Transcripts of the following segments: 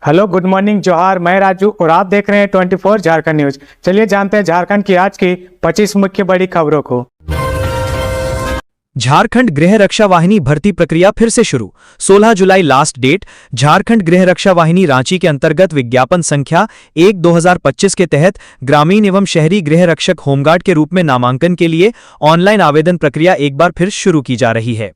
Hello, good morning, जोहार। मैं राजू और आप देख रहे हैं 24 झारखंड न्यूज। चलिए जानते हैं झारखंड की आज की 25 मुख्य बड़ी खबरों को। झारखंड गृह रक्षा वाहिनी भर्ती प्रक्रिया फिर से शुरू। 16 जुलाई लास्ट डेट। झारखंड गृह रक्षा वाहिनी रांची के अंतर्गत विज्ञापन संख्या 1/2025 के तहत ग्रामीण एवं शहरी गृह रक्षक होमगार्ड के रूप में नामांकन के लिए ऑनलाइन आवेदन प्रक्रिया एक बार फिर शुरू की जा रही है।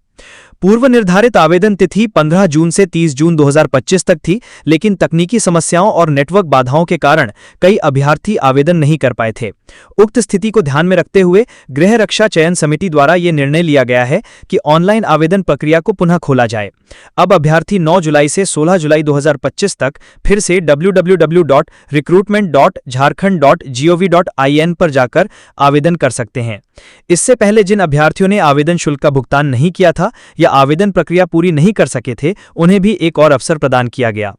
पूर्व निर्धारित आवेदन तिथि 15 जून से 30 जून 2025 तक थी, लेकिन तकनीकी समस्याओं और नेटवर्क बाधाओं के कारण कई अभ्यर्थी आवेदन नहीं कर पाए थे। उक्त स्थिति को ध्यान में रखते हुए गृह रक्षा चयन समिति द्वारा यह निर्णय लिया गया है कि ऑनलाइन आवेदन प्रक्रिया को पुनः खोला जाए। अब अभ्यर्थी 9 जुलाई से 16 जुलाई 2025 तक फिर से www.recruitment.jharkhand.gov.in पर जाकर आवेदन कर सकते हैं। इससे पहले जिन अभ्यर्थियों ने आवेदन शुल्क का भुगतान नहीं किया था या आवेदन प्रक्रिया पूरी नहीं कर सके थे, उन्हें भी एक और अवसर प्रदान किया गया।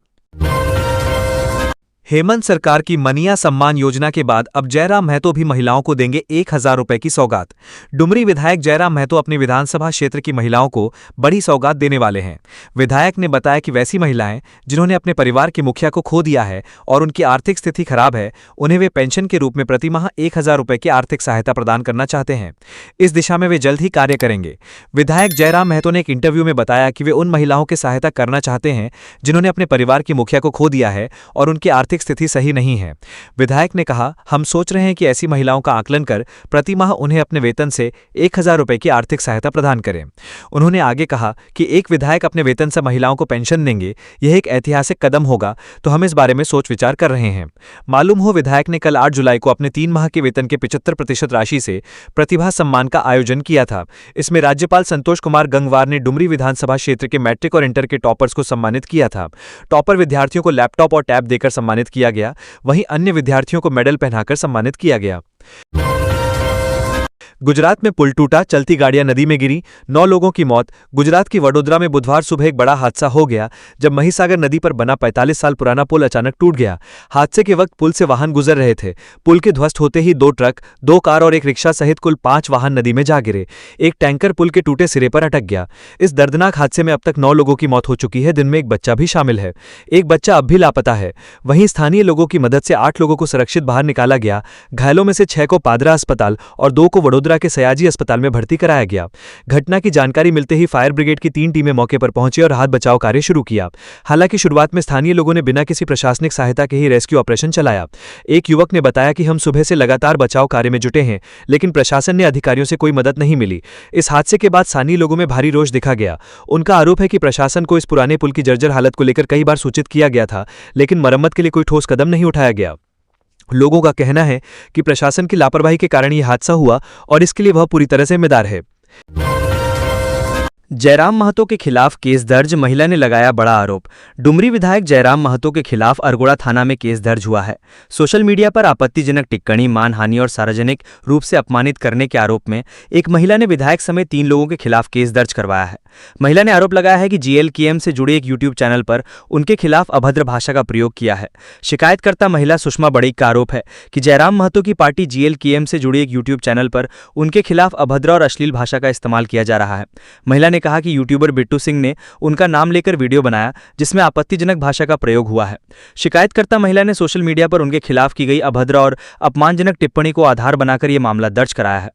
हेमंत सरकार की मनिया सम्मान योजना के बाद अब जयराम महतो भी महिलाओं को देंगे 1000 रुपए की सौगात। डुमरी विधायक जयराम महतो अपने विधानसभा क्षेत्र की महिलाओं को बड़ी सौगात देने वाले हैं। विधायक ने बताया कि वैसी महिलाएं जिन्होंने अपने परिवार के मुखिया को खो दिया है और उनकी आर्थिक स्थिति खराब है, उन्हें वे पेंशन के रूप में प्रति माह 1000 रुपए की आर्थिक सहायता प्रदान करना चाहते हैं। इस दिशा में वे जल्द ही कार्य करेंगे। विधायक जयराम महतो ने एक इंटरव्यू में बताया कि वे उन महिलाओं की सहायता करना चाहते हैं जिन्होंने अपने परिवार के मुखिया को खो दिया है और उनकी आर्थिक स्थिति सही नहीं है। विधायक ने कहा, हम सोच रहे हैं कि ऐसी महिलाओं का आकलन कर प्रति माह उन्हें अपने वेतन से 1000 रुपए की आर्थिक सहायता प्रदान करें। उन्होंने आगे कहा कि एक विधायक अपने वेतन से महिलाओं को पेंशन देंगे, यह एक ऐतिहासिक कदम होगा, तो हम इस बारे में सोच विचार कर रहे हैं। मालूम हो, विधायक ने कल 8 जुलाई को अपने 3 माह के वेतन के 75% राशि से प्रतिभा सम्मान का आयोजन किया था। इसमें राज्यपाल संतोष कुमार गंगवार ने डुमरी विधानसभा क्षेत्र के मैट्रिक और इंटर के टॉपर्स को सम्मानित किया था। टॉपर विद्यार्थियों को लैपटॉप और टैब देकर सम्मानित किया गया, वहीं अन्य विद्यार्थियों को मेडल पहनाकर सम्मानित किया गया। गुजरात में पुल टूटा, चलती गाड़ियां नदी में गिरी, 9 लोगों की मौत। गुजरात की वडोदरा में बुधवार सुबह एक बड़ा हादसा हो गया जब महिसागर नदी पर बना 45 साल पुराना पुल अचानक टूट गया। हादसे के वक्त पुल से वाहन गुजर रहे थे। पुल के ध्वस्त होते ही 2 ट्रक, 2 कार और एक रिक्शा सहित कुल 5 वाहन नदी में जा गिरे। एक टैंकर पुल के टूटे सिरे पर अटक गया। इस दर्दनाक हादसे में अब तक 9 लोगों की मौत हो चुकी है, जिनमें एक बच्चा भी शामिल है। एक बच्चा अब भी लापता है। वहीं स्थानीय लोगों की मदद से 8 लोगों को सुरक्षित बाहर निकाला गया। घायलों में से 6 को पादरा अस्पताल और 2 को वडोदरा के सयाजी अस्पताल में भर्ती कराया गया। घटना की जानकारी मिलते ही फायर ब्रिगेड की 3 टीमें मौके पर पहुंची और राहत बचाव कार्य शुरू किया। हालांकि शुरुआत में स्थानीय लोगों ने बिना किसी प्रशासनिक सहायता के ही रेस्क्यू ऑपरेशन चलाया। एक युवक ने बताया कि हम सुबह से लगातार बचाव कार्य में जुटे हैं, लेकिन प्रशासन ने अधिकारियों से कोई मदद नहीं मिली। इस हादसे के बाद स्थानीय लोगों में भारी रोष दिखा गया। उनका आरोप है कि प्रशासन को इस पुराने पुल की जर्जर हालत को लेकर कई बार सूचित किया गया था, लेकिन मरम्मत के लिए कोई ठोस कदम नहीं उठाया गया। लोगों का कहना है कि प्रशासन की लापरवाही के कारण यह हादसा हुआ और इसके लिए वह पूरी तरह से जिम्मेदार है। जयराम महतो के खिलाफ केस दर्ज, महिला ने लगाया बड़ा आरोप। डुमरी विधायक जयराम महतो के खिलाफ अरगोड़ा थाना में केस दर्ज हुआ है। सोशल मीडिया पर आपत्तिजनक टिप्पणी, मानहानि और सार्वजनिक रूप से अपमानित करने के आरोप में एक महिला ने विधायक समेत 3 लोगों के खिलाफ केस दर्ज करवाया है। महिला ने आरोप लगाया है कि GLKM से जुड़े एक यूट्यूब चैनल पर उनके खिलाफ अभद्र भाषा का प्रयोग किया है। शिकायतकर्ता महिला सुषमा बड़ैक का आरोप है कि जयराम महतो की पार्टी GLKM से जुड़े एक यूट्यूब चैनल पर उनके खिलाफ अभद्र और अश्लील भाषा का इस्तेमाल किया जा रहा है। महिला ने कहा कि यूट्यूबर बिट्टू सिंह ने उनका नाम लेकर वीडियो बनाया जिसमें आपत्तिजनक भाषा का प्रयोग हुआ है। शिकायतकर्ता महिला ने सोशल मीडिया पर उनके खिलाफ की गई अभद्र और अपमानजनक टिप्पणी को आधार बनाकर यह मामला दर्ज कराया है।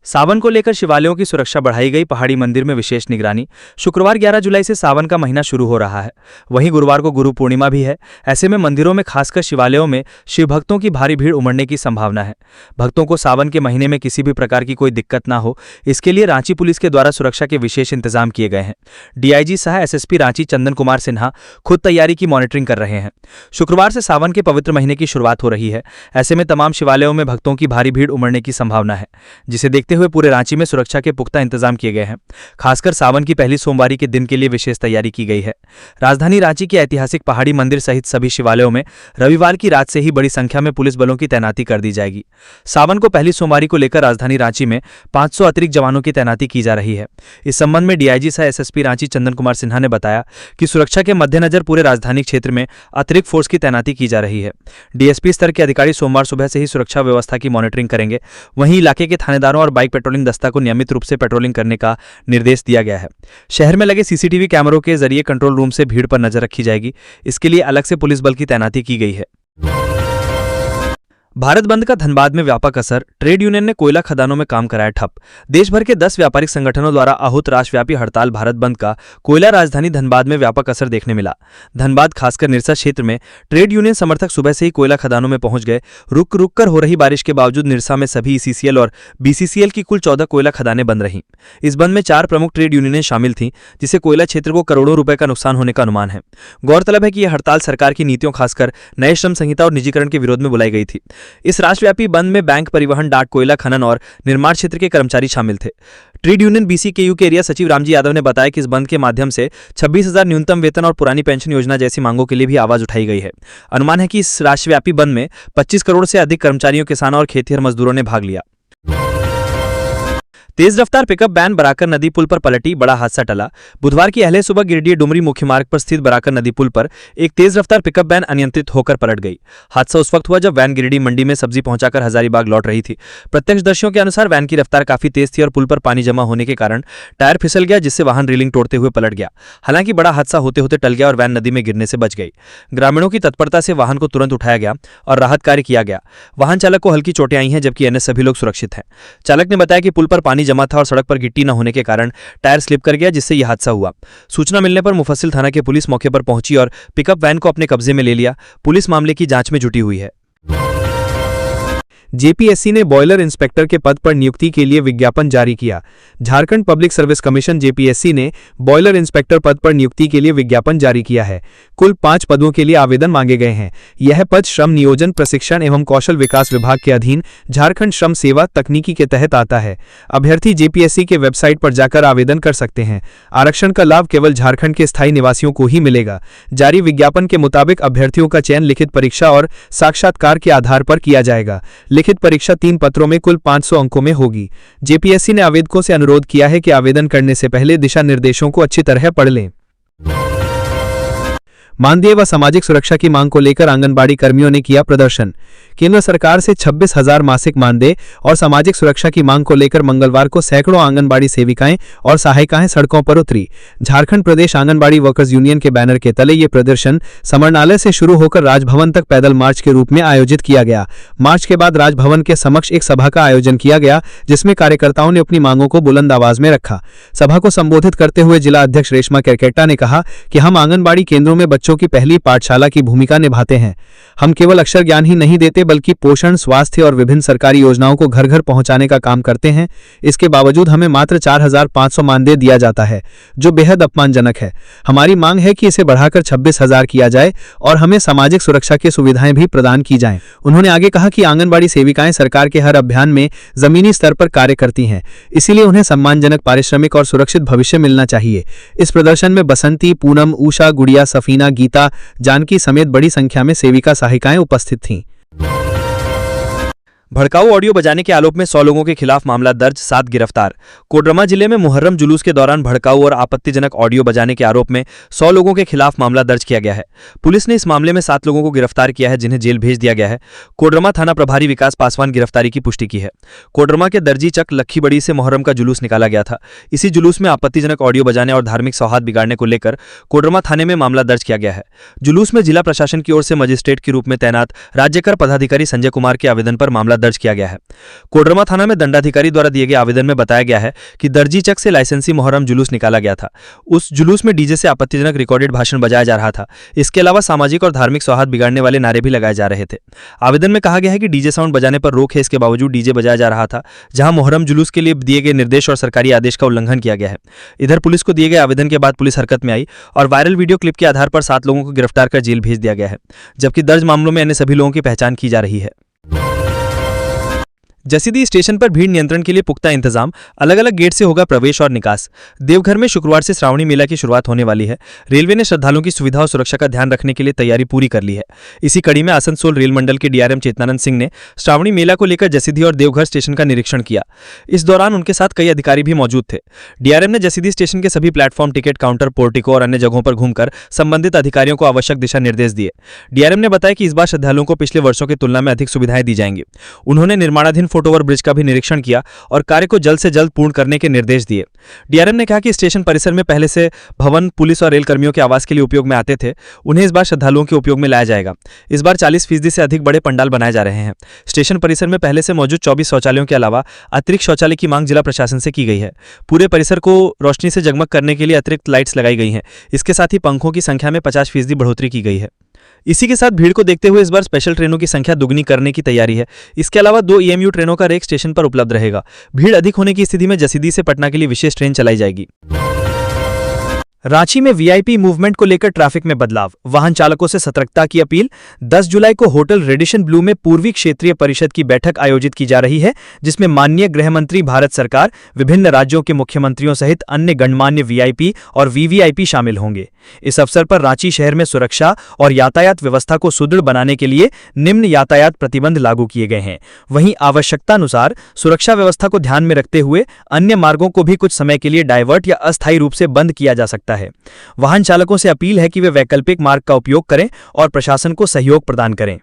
सावन को लेकर शिवालयों की सुरक्षा बढ़ाई गई, पहाड़ी मंदिर में विशेष निगरानी। शुक्रवार 11 जुलाई से सावन का महीना शुरू हो रहा है। वहीं गुरुवार को गुरु पूर्णिमा भी है। ऐसे में मंदिरों में खासकर शिवालयों में शिव भक्तों की भारी भीड़ उमड़ने की संभावना है। भक्तों को सावन के महीने में किसी भी प्रकार की कोई दिक्कत ना हो, इसके लिए रांची पुलिस के द्वारा सुरक्षा के विशेष इंतजाम किए गए हैं। DIG सह SSP रांची चंदन कुमार सिन्हा खुद तैयारी की मॉनिटरिंग कर रहे हैं। शुक्रवार से सावन के पवित्र महीने की शुरुआत हो रही है। ऐसे में तमाम शिवालयों में भक्तों की भारी भीड़ उमड़ने की संभावना है, जिसे देखते हुए पूरे रांची में सुरक्षा के पुख्ता इंतजाम किए गए हैं। खासकर सावन की पहली सोमवारी के दिन के लिए विशेष तैयारी की गई है। राजधानी रांची के ऐतिहासिक पहाड़ी मंदिर सहित सभी शिवालयों में रविवार की रात से ही बड़ी संख्या में पुलिस बलों की तैनाती कर दी जाएगी। सावन को पहली सोमवारी को लेकर राजधानी रांची में 500 अतिरिक्त जवानों की तैनाती की जा रही है। इस संबंध में DIG सह SSP रांची चंदन कुमार सिन्हा ने बताया कि सुरक्षा के मद्देनजर पूरे राजधानी क्षेत्र में अतिरिक्त फोर्स की तैनाती की जा रही है। DSP स्तर के अधिकारी सोमवार सुबह से ही सुरक्षा व्यवस्था की मॉनिटरिंग करेंगे। वहीं इलाके के थानेदारों और बाइक बाइक पेट्रोलिंग दस्ता को नियमित रूप से पेट्रोलिंग करने का निर्देश दिया गया है। शहर में लगे सीसीटीवी कैमरों के जरिए कंट्रोल रूम से भीड़ पर नजर रखी जाएगी। इसके लिए अलग से पुलिस बल की तैनाती की गई है। भारत बंद का धनबाद में व्यापक असर, ट्रेड यूनियन ने कोयला खदानों में काम कराया ठप। देश भर के 10 व्यापारिक संगठनों द्वारा आहूत राष्ट्रव्यापी हड़ताल भारत बंद का कोयला राजधानी धनबाद में व्यापक असर देखने मिला। धनबाद खासकर निरसा क्षेत्र में ट्रेड यूनियन समर्थक सुबह से ही कोयला खदानों में पहुंच गए। रुक रुक कर हो रही बारिश के बावजूद निरसा में सभी ईसीसीएल और बीसीसीएल की कुल 14 कोयला खदानें बंद रहीं। इस बंद में 4 प्रमुख ट्रेड यूनियनें शामिल थीं, जिससे कोयला क्षेत्र को करोड़ों रुपए का नुकसान होने का अनुमान है। गौरतलब है कि यह हड़ताल सरकार की नीतियों, खासकर नए श्रम संहिता और निजीकरण के विरोध में बुलाई गई थी। इस राष्ट्रव्यापी बंद में बैंक, परिवहन, डाक, कोयला खनन और निर्माण क्षेत्र के कर्मचारी शामिल थे। ट्रेड यूनियन बीसीकेयू के एरिया सचिव रामजी यादव ने बताया कि इस बंद के माध्यम से 26,000 न्यूनतम वेतन और पुरानी पेंशन योजना जैसी मांगों के लिए भी आवाज उठाई गई है। अनुमान है कि इस राष्ट्रव्यापी बंद में 25 करोड़ से अधिक कर्मचारियों, किसानों और खेतिहर मजदूरों ने भाग लिया। तेज रफ्तार पिकअप वैन बराकर नदी पुल पर पलटी, बड़ा हादसा टला। बुधवार की अहले सुबह गिरिडीह डुमरी मुख्य मार्ग पर स्थित बराकर नदी पुल पर एक तेज रफ्तार पिकअप वैन अनियंत्रित होकर पलट गई। हादसा उस वक्त हुआ जब वैन गिरिडीह मंडी में सब्जी पहुंचाकर हजारीबाग लौट रही थी। प्रत्यक्षदर्शियों के अनुसार वैन की रफ्तार काफी तेज थी और पुल पर पानी जमा होने के कारण टायर फिसल गया, जिससे वाहन रेलिंग तोड़ते हुए पलट गया। हालांकि बड़ा हादसा होते होते टल गया और वैन नदी में गिरने से बच गई। ग्रामीणों की तत्परता से वाहन को तुरंत उठाया गया और राहत कार्य किया गया। वाहन चालक को हल्की चोटें आई हैं, जबकि अन्य सभी लोग सुरक्षित हैं। चालक ने बताया कि पुल पर पानी जमा था और सड़क पर गिट्टी न होने के कारण टायर स्लिप कर गया, जिससे यह हादसा हुआ। सूचना मिलने पर मुफस्सिल थाना की पुलिस मौके पर पहुंची और पिकअप वैन को अपने कब्जे में ले लिया। पुलिस मामले की जांच में जुटी हुई है। जेपीएससी ने बॉयलर इंस्पेक्टर के पद पर नियुक्ति के लिए विज्ञापन जारी किया। Jharkhand public service commission JPSC ने बॉयलर इंस्पेक्टर पद पर नियुक्ति के लिए विज्ञापन जारी किया है। कुल 5 पदों के लिए आवेदन मांगे गए हैं। यह पद श्रम नियोजन, प्रशिक्षण एवं कौशल विकास विभाग के अधीन झारखंड श्रम सेवा तकनीकी के तहत आता है। अभ्यर्थी जेपीएससी के वेबसाइट पर जाकर आवेदन कर सकते हैं। आरक्षण का लाभ केवल झारखंड के स्थायी निवासियों को ही मिलेगा। जारी विज्ञापन के मुताबिक अभ्यर्थियों का चयन लिखित परीक्षा और साक्षात्कार के आधार पर किया जाएगा। लिखित परीक्षा 3 पत्रों में कुल 500 अंकों में होगी। जेपीएससी ने आवेदकों से अनुरोध किया है कि आवेदन करने से पहले दिशा निर्देशों को अच्छी तरह पढ़ लें। मानदेय व सामाजिक सुरक्षा की मांग को लेकर आंगनबाड़ी कर्मियों ने किया प्रदर्शन। केंद्र सरकार से 26,000 मासिक मानदेय और सामाजिक सुरक्षा की मांग को लेकर मंगलवार को सैकड़ों आंगनबाड़ी सेविकाएं और सहायिकाएं सड़कों पर उतरी। झारखंड प्रदेश आंगनबाड़ी वर्कर्स यूनियन के बैनर के तले ये प्रदर्शन समरनालय से शुरू होकर राजभवन तक पैदल मार्च के रूप में आयोजित किया गया। मार्च के बाद राजभवन के समक्ष एक सभा का आयोजन किया गया, जिसमें कार्यकर्ताओं ने अपनी मांगों को बुलंद आवाज में रखा। सभा को संबोधित करते हुए जिला अध्यक्ष रेशमा केरकेट्टा ने कहा कि हम आंगनबाड़ी केंद्रों में बच्चों की पहली पाठशाला की भूमिका निभाते हैं। हम केवल अक्षर ज्ञान ही नहीं देते, बल्कि पोषण, स्वास्थ्य और विभिन्न सरकारी योजनाओं को घर घर पहुंचाने का काम करते हैं। इसके बावजूद हमें मात्र 4,500 मानदेय दिया जाता है, जो बेहद अपमानजनक है। हमारी मांग है कि इसे बढ़ाकर 26,000 किया जाए और हमें सामाजिक सुरक्षा की सुविधाएं भी प्रदान की जाएं। उन्होंने आगे कहा कि आंगनबाड़ी सेविकाएं सरकार के हर अभियान में जमीनी स्तर पर कार्य करती हैं, इसीलिए उन्हें सम्मानजनक पारिश्रमिक और सुरक्षित भविष्य मिलना चाहिए। इस प्रदर्शन में बसंती, पूनम, उषा, गुड़िया, सफीना, गीता, जानकी समेत बड़ी संख्या में सेविका सहायिकाएं उपस्थित थीं। भड़काऊ ऑडियो बजाने के आरोप में 100 लोगों के खिलाफ मामला दर्ज, 7 गिरफ्तार। कोडरमा जिले में मुहर्रम जुलूस के दौरान भड़काऊ और आपत्तिजनक ऑडियो बजाने के आरोप में 100 लोगों के खिलाफ मामला दर्ज किया गया है। पुलिस ने इस मामले में 7 लोगों को गिरफ्तार किया है, जिन्हें जेल भेज दिया गया है। कोडरमा थाना प्रभारी विकास पासवान गिरफ्तारी की पुष्टि की है। कोडरमा के दर्जी चक लक्खीबड़ी से मुहर्रम का जुलूस निकाला गया था। इसी जुलूस में आपत्तिजनक ऑडियो बजाने और धार्मिक सौहार्द बिगाड़ने को लेकर कोडरमा थाने में मामला दर्ज किया गया है। जुलूस में जिला प्रशासन की ओर से मजिस्ट्रेट के रूप में तैनात राज्य कर पदाधिकारी संजय कुमार के आवेदन पर मामला दर्ज किया गया है। कोडरमा थाना में दंडाधिकारी द्वारा दिए गए आवेदन में बताया गया है कि दर्जी चक से लाइसेंसी मुहर्रम जुलूस निकाला गया था। उस जुलूस में डीजे से आपत्तिजनक रिकॉर्डेड भाषण बजाया जा रहा था। इसके अलावा सामाजिक और धार्मिक सौहार्द बिगाड़ने वाले नारे भी लगाए जा रहे थे। आवेदन में कहा गया है कि डीजे साउंड बजाने पर रोक है, इसके बावजूद डीजे बजाया जा रहा था, जहां मुहर्रम जुलूस के लिए दिए गए निर्देश और सरकारी आदेश का उल्लंघन किया गया है। इधर पुलिस को दिए गए आवेदन के बाद पुलिस हरकत में आई और वायरल वीडियो क्लिप के आधार पर 7 लोगों को गिरफ्तार कर जेल भेज दिया गया है, जबकि दर्ज मामलों में अन्य सभी लोगों की पहचान की जा रही है। जसीडीह स्टेशन पर भीड़ नियंत्रण के लिए पुख्ता इंतजाम, अलग अलग गेट से होगा प्रवेश और निकास। देवघर में शुक्रवार से श्रावणी मेला की शुरुआत होने वाली है। रेलवे ने श्रद्धालुओं की सुविधा और सुरक्षा का ध्यान रखने के लिए तैयारी पूरी कर ली है। इसी कड़ी में आसनसोल रेल मंडल के डीआरएम चेतनानंद सिंह ने श्रावणी मेला को लेकर जसीडीह और देवघर स्टेशन का निरीक्षण किया। इस दौरान उनके साथ कई अधिकारी भी मौजूद थे। डीआरएम ने जसीडीह स्टेशन के सभी प्लेटफॉर्म, टिकट काउंटर, पोर्टिको और अन्य जगहों पर घूमकर संबंधित अधिकारियों को आवश्यक दिशा निर्देश दिए। डीआरएम ने बताया कि इस बार श्रद्धालुओं को पिछले वर्षों की तुलना में अधिक सुविधाएं दी जाएंगी। उन्होंने निर्माणाधीन फुटओवर ब्रिज का भी निरीक्षण किया और कार्य को जल्द से जल्द पूर्ण करने के निर्देश दिए। डीआरएम ने कहा कि स्टेशन परिसर में पहले से भवन पुलिस और रेल कर्मियों के आवास के लिए उपयोग में आते थे, उन्हें इस बार श्रद्धालुओं के उपयोग में लाया जाएगा। इस बार 40% से अधिक बड़े पंडाल बनाए जा रहे हैं। स्टेशन परिसर में पहले से मौजूद 24 शौचालयों के अलावा अतिरिक्त शौचालय की मांग जिला प्रशासन से की गई है। पूरे परिसर को रोशनी से जगमग करने के लिए अतिरिक्त लाइट्स लगाई गई हैं। इसके साथ ही पंखों की संख्या में 50% बढ़ोतरी की गई है। इसी के साथ भीड़ को देखते हुए इस बार स्पेशल ट्रेनों की संख्या दुगनी करने की तैयारी है। इसके अलावा 2 EMU ट्रेनों का रेक स्टेशन पर उपलब्ध रहेगा। भीड़ अधिक होने की स्थिति में जसीदी से पटना के लिए विशेष ट्रेन चलाई जाएगी। रांची में वीआईपी मूवमेंट को लेकर ट्रैफिक में बदलाव, वाहन चालकों से सतर्कता की अपील। 10 जुलाई को होटल रेडिशन ब्लू में पूर्वी क्षेत्रीय परिषद की बैठक आयोजित की जा रही है, जिसमें माननीय गृह मंत्री, भारत सरकार, विभिन्न राज्यों के मुख्यमंत्रियों सहित अन्य गणमान्य वीआईपी और वीवीआईपी शामिल होंगे। इस अवसर पर रांची शहर में सुरक्षा और यातायात व्यवस्था को सुदृढ़ बनाने के लिए निम्न यातायात प्रतिबंध लागू किए गए हैं। वहीं आवश्यकतानुसार सुरक्षा व्यवस्था को ध्यान में रखते हुए अन्य मार्गों को भी कुछ समय के लिए डायवर्ट या अस्थायी रूप से बंद किया जा सकता है। वाहन चालकों से अपील है कि वे वैकल्पिक मार्ग का उपयोग करें और प्रशासन को सहयोग प्रदान करें।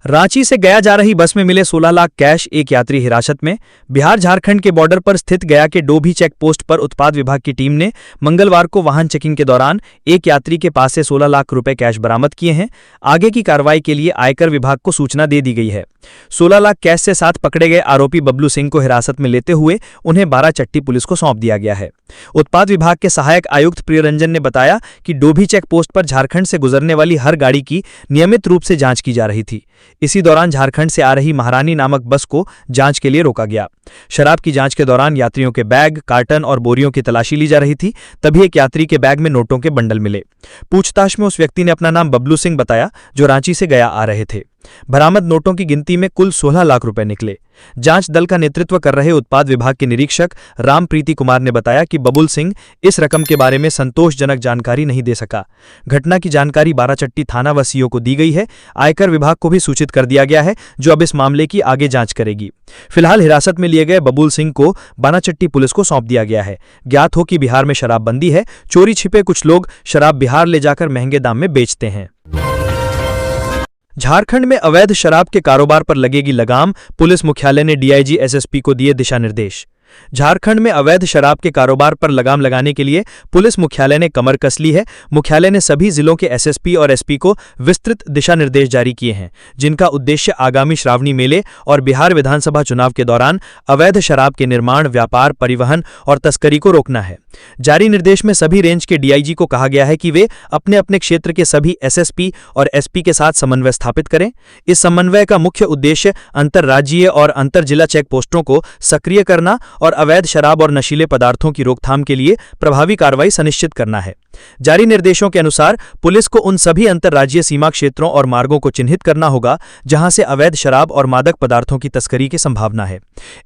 रांची से गया जा रही बस में मिले 16 लाख कैश, एक यात्री हिरासत में। बिहार झारखंड के बॉर्डर पर स्थित गया के डोभी चेक पोस्ट पर उत्पाद विभाग की टीम ने मंगलवार को वाहन चेकिंग के दौरान एक यात्री के पास से 16 लाख रुपए कैश बरामद किए हैं। आगे की कार्रवाई के लिए आयकर विभाग को सूचना दे दी गई है। 16 लाख कैश से साथ पकड़े गए आरोपी बबलू सिंह को हिरासत में लेते हुए उन्हें बाराचट्टी पुलिस को सौंप दिया गया है। उत्पाद विभाग के सहायक आयुक्त प्रियरंजन ने बताया कि डोभी चेक पोस्ट पर झारखंड से गुजरने वाली हर गाड़ी की नियमित रूप से जांच की जा रही थी। इसी दौरान झारखंड से आ रही महारानी नामक बस को जांच के लिए रोका गया। शराब की जांच के दौरान यात्रियों के बैग, कार्टन और बोरियों की तलाशी ली जा रही थी। तभी एक यात्री के बैग में नोटों के बंडल मिले। पूछताछ में उस व्यक्ति ने अपना नाम बबलू सिंह बताया, जो रांची से गया आ रहे थे। बरामद नोटों की गिनती में कुल 16 लाख रुपए निकले। जांच दल का नेतृत्व कर रहे उत्पाद विभाग के निरीक्षक रामप्रीति कुमार ने बताया कि बबुल सिंह इस रकम के बारे में संतोषजनक जानकारी नहीं दे सका। घटना की जानकारी बाराचट्टी थाना व सीओ को दी गई है। आयकर विभाग को भी सूचित कर दिया गया है, जो अब इस मामले की आगे जांच करेगी। फिलहाल हिरासत में लिए गए बबुल सिंह को बाराचट्टी पुलिस को सौंप दिया गया है। ज्ञात हो कि बिहार में शराबबंदी है। चोरी छिपे कुछ लोग शराब बिहार ले जाकर महंगे दाम में बेचते हैं। झारखंड में अवैध शराब के कारोबार पर लगेगी लगाम, पुलिस मुख्यालय ने डीआईजी एसएसपी को दिए दिशा निर्देश। झारखंड में अवैध शराब के कारोबार पर लगाम लगाने के लिए पुलिस मुख्यालय ने कमर कस ली है। मुख्यालय ने सभी जिलों के एसएसपी और एसपी को विस्तृत दिशा निर्देश जारी किए हैं, जिनका उद्देश्य आगामी श्रावणी मेले और बिहार विधानसभा चुनाव के दौरान अवैध शराब के निर्माण, व्यापार, परिवहन और तस्करी को रोकना है। जारी निर्देश में सभी रेंज के डीआईजी को कहा गया है कि वे अपने अपने क्षेत्र के सभी एसएसपी और एसपी के साथ समन्वय स्थापित करें। इस समन्वय का मुख्य उद्देश्य अंतर्राज्यीय और अंतर जिला चेक पोस्टों को सक्रिय करना और अवैध शराब और नशीले पदार्थों की रोकथाम के लिए प्रभावी कार्रवाई सुनिश्चित करना है। जारी निर्देशों के अनुसार पुलिस को उन सभी अंतर्राज्यीय सीमा क्षेत्रों और मार्गों को चिन्हित करना होगा जहां से अवैध शराब और मादक पदार्थों की तस्करी की संभावना है।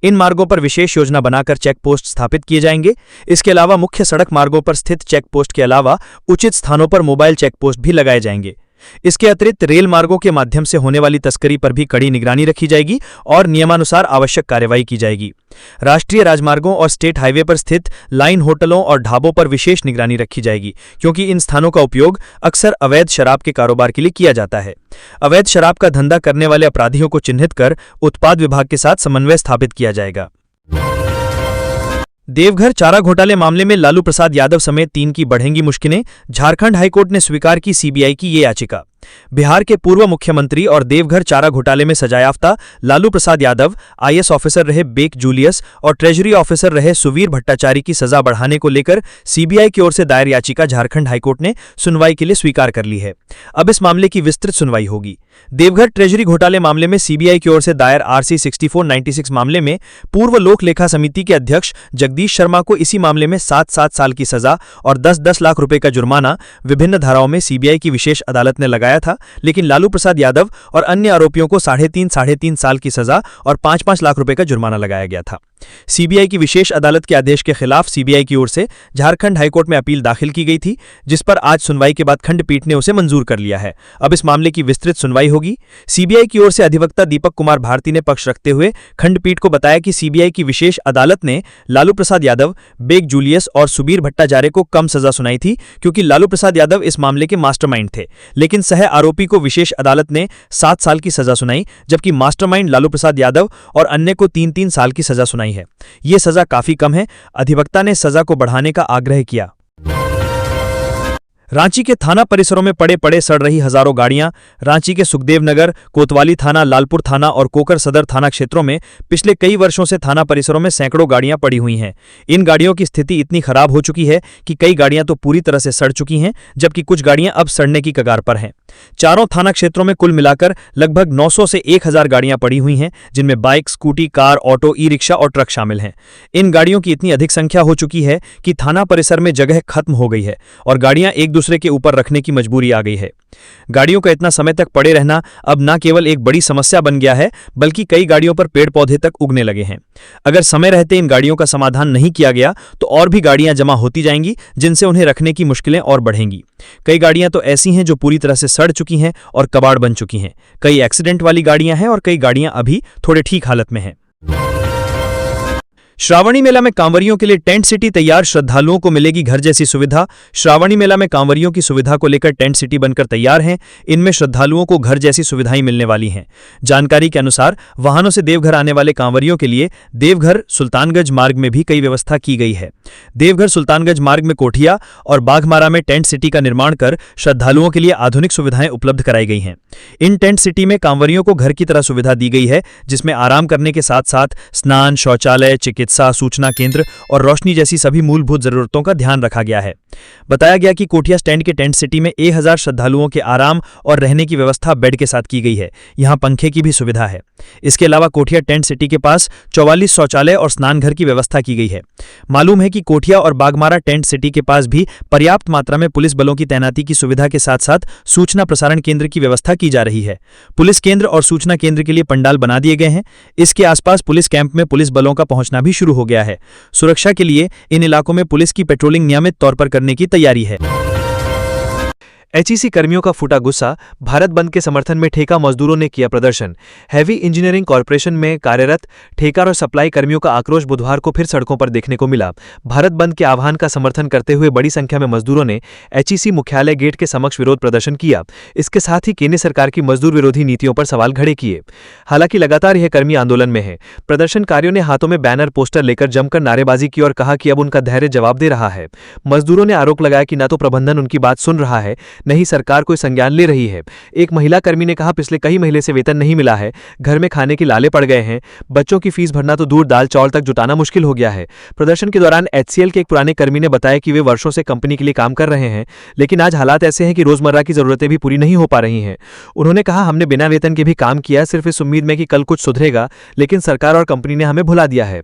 इन मार्गों पर विशेष योजना बनाकर चेक पोस्ट स्थापित किए जाएंगे। इसके अलावा मुख्य सड़क मार्गों पर स्थित चेक पोस्ट के अलावा उचित स्थानों पर मोबाइल चेक पोस्ट भी लगाए जाएंगे। इसके अतिरिक्त रेल मार्गों के माध्यम से होने वाली तस्करी पर भी कड़ी निगरानी रखी जाएगी और नियमानुसार आवश्यक कार्रवाई की जाएगी। राष्ट्रीय राजमार्गों और स्टेट हाईवे पर स्थित लाइन होटलों और ढाबों पर विशेष निगरानी रखी जाएगी, क्योंकि इन स्थानों का उपयोग अक्सर अवैध शराब के कारोबार के लिए किया जाता है। अवैध शराब का धंधा करने वाले अपराधियों को चिन्हित कर उत्पाद विभाग के साथ समन्वय स्थापित किया जाएगा। देवघर चारा घोटाले मामले में लालू प्रसाद यादव समेत 3 की बढ़ेंगी मुश्किलें, झारखंड हाईकोर्ट ने स्वीकार की सीबीआई की ये याचिका। बिहार के पूर्व मुख्यमंत्री और देवघर चारा घोटाले में सजायाफ्ता लालू प्रसाद यादव, आईएएस ऑफिसर रहे बेक जूलियस और ट्रेजरी ऑफिसर रहे सुवीर भट्टाचार्य की सजा बढ़ाने को लेकर सीबीआई की ओर से दायर याचिका झारखंड हाईकोर्ट ने सुनवाई के लिए स्वीकार कर ली है। अब इस मामले की विस्तृत सुनवाई होगी। देवघर ट्रेजरी घोटाले मामले में सीबीआई की ओर से दायर आरसी 6496 मामले में पूर्व लोक लेखा समिति के अध्यक्ष जगदीश शर्मा को इसी मामले में 7-7 साल की सजा और 10-10 लाख रुपए का जुर्माना विभिन्न धाराओं में सीबीआई की विशेष अदालत ने लगाया था, लेकिन लालू प्रसाद यादव और अन्य आरोपियों को 3.5 साल की सजा और 5-5 लाख रुपए का जुर्माना लगाया गया था। सीबीआई की विशेष अदालत के आदेश के खिलाफ सीबीआई की ओर से झारखंड हाईकोर्ट में अपील दाखिल की गई थी, जिस पर आज सुनवाई के बाद खंडपीठ ने उसे मंजूर कर लिया है। अब इस मामले की विस्तृत सुनवाई होगी। सीबीआई की ओर से अधिवक्ता दीपक कुमार भारती ने पक्ष रखते हुए खंडपीठ को बताया कि सीबीआई की विशेष अदालत ने लालू प्रसाद यादव, बेग जूलियस और सुबीर भट्टाचार्य को कम सजा सुनाई थी, क्योंकि लालू प्रसाद यादव इस मामले के मास्टरमाइंड थे। लेकिन सह आरोपी को विशेष अदालत ने 7 साल की सजा सुनाई, जबकि मास्टरमाइंड लालू प्रसाद यादव और अन्य को 3-3 साल की सजा सुनाई है। ये सजा काफी कम है। अधिवक्ता ने सजा को बढ़ाने का आग्रह किया। रांची के थाना परिसरों में पड़े सड़ रही हजारों गाड़ियां। रांची के सुखदेव नगर, कोतवाली थाना, लालपुर थाना और कोकर सदर थाना क्षेत्रों में पिछले कई वर्षों से थाना परिसरों में सैकड़ों गाड़ियां पड़ी हुई हैं। इन गाड़ियों की स्थिति इतनी खराब हो चुकी है कि कई गाड़ियां तो पूरी तरह से सड़ चुकी हैं, जबकि कुछ गाड़ियां अब सड़ने की कगार पर हैं। चारों थाना क्षेत्रों में कुल मिलाकर लगभग 900 से 1000 गाड़ियां पड़ी हुई हैं, जिनमें bike, scooty, car, auto, e rickshaw और ट्रक शामिल हैं। इन गाड़ियों की इतनी अधिक संख्या हो चुकी है कि थाना परिसर में जगह खत्म हो गई है और गाड़ियां एक दूसरे के ऊपर रखने की मजबूरी आ गई है। गाड़ियों का इतना समय तक पड़े रहना अब न केवल एक बड़ी समस्या बन गया है, बल्कि कई गाड़ियों पर पेड़ पौधे तक उगने लगे हैं। अगर समय रहते इन गाड़ियों का समाधान नहीं किया गया तो और भी गाड़ियां जमा होती जाएंगी, जिनसे उन्हें रखने की मुश्किलें और बढ़ेंगी। कई गाड़ियां तो ऐसी हैं जो पूरी तरह से सड़ चुकी हैं और कबाड़ बन चुकी हैं। कई एक्सीडेंट वाली गाड़ियां हैं और कई गाड़ियां अभी थोड़े ठीक हालत में हैं। श्रावणी मेला में कांवरियों के लिए टेंट सिटी तैयार, श्रद्धालुओं को मिलेगी घर जैसी सुविधा। श्रावणी मेला में कांवरियों की सुविधा को लेकर टेंट सिटी बनकर तैयार हैं। इनमें श्रद्धालुओं को घर जैसी सुविधाएं मिलने वाली हैं। जानकारी के अनुसार वाहनों से देवघर आने वाले कांवरियों के लिए देवघर सुल्तानगंज मार्ग में भी कई व्यवस्था की गई है। देवघर सुल्तानगंज मार्ग में कोठिया और बाघमारा में टेंट सिटी का निर्माण कर श्रद्धालुओं के लिए आधुनिक सुविधाएं उपलब्ध कराई गई हैं। इन टेंट सिटी में कांवरियों को घर की तरह सुविधा दी गई है, जिसमें आराम करने के साथ साथ स्नान, शौचालय, चिकित्सा, सूचना केंद्र और रोशनी जैसी सभी मूलभूत जरूरतों का ध्यान रखा गया है। बताया गया कि कोठिया स्टैंड के टेंट सिटी में 1000 श्रद्धालुओं के आराम और रहने की व्यवस्था बेड के साथ की गई है। यहां पंखे की भी सुविधा है। इसके अलावा कोठिया टेंट सिटी के पास 44 शौचालय और स्नान घर की व्यवस्था की गई है। मालूम है कि कोठिया और बागमारा टेंट सिटी के पास भी पर्याप्त मात्रा में पुलिस बलों की तैनाती की सुविधा के साथ साथ सूचना प्रसारण केंद्र की व्यवस्था की जा रही है। पुलिस केंद्र और सूचना केंद्र के लिए पंडाल बना दिए गए हैं। इसके आसपास पुलिस कैंप में पुलिस बलों का पहुंचना भी शुरू हो गया है। सुरक्षा के लिए इन इलाकों में पुलिस की पेट्रोलिंग नियमित तौर पर करने की तैयारी है। एचईसी कर्मियों का फूटा गुस्सा, भारत बंद के समर्थन में ठेका मजदूरों ने किया प्रदर्शन। हैवी इंजीनियरिंग कॉरपोरेशन में कार्यरत ठेका और सप्लाई कर्मियों का आक्रोश बुधवार को फिर सड़कों पर देखने को मिला। भारत बंद के आह्वान का समर्थन करते हुए बड़ी संख्या में मजदूरों ने एचईसी मुख्यालय गेट के समक्ष विरोध प्रदर्शन किया। इसके साथ ही केंद्र सरकार की मजदूर विरोधी नीतियों पर सवाल खड़े किए। हालांकि लगातार यह कर्मी आंदोलन में है। प्रदर्शनकारियों ने हाथों में बैनर, पोस्टर लेकर जमकर नारेबाजी की और कहा कि अब उनका धैर्य जवाब दे रहा है। मजदूरों ने आरोप लगाया कि न तो प्रबंधन उनकी बात सुन रहा है, नहीं सरकार कोई संज्ञान ले रही है। एक महिला कर्मी ने कहा, पिछले कई महीने से वेतन नहीं मिला है, घर में खाने के लाले पड़ गए हैं, बच्चों की फीस भरना तो दूर, दाल चावल तक जुटाना मुश्किल हो गया है। प्रदर्शन के दौरान एचसीएल के एक पुराने कर्मी ने बताया कि वे वर्षों से कंपनी के लिए काम कर रहे हैं, लेकिन आज हालात ऐसे हैं कि रोजमर्रा की जरूरतें भी पूरी नहीं हो पा रही हैं। उन्होंने कहा, हमने बिना वेतन के भी काम किया, सिर्फ इस उम्मीद में कि कल कुछ सुधरेगा, लेकिन सरकार और कंपनी ने हमें भुला दिया है।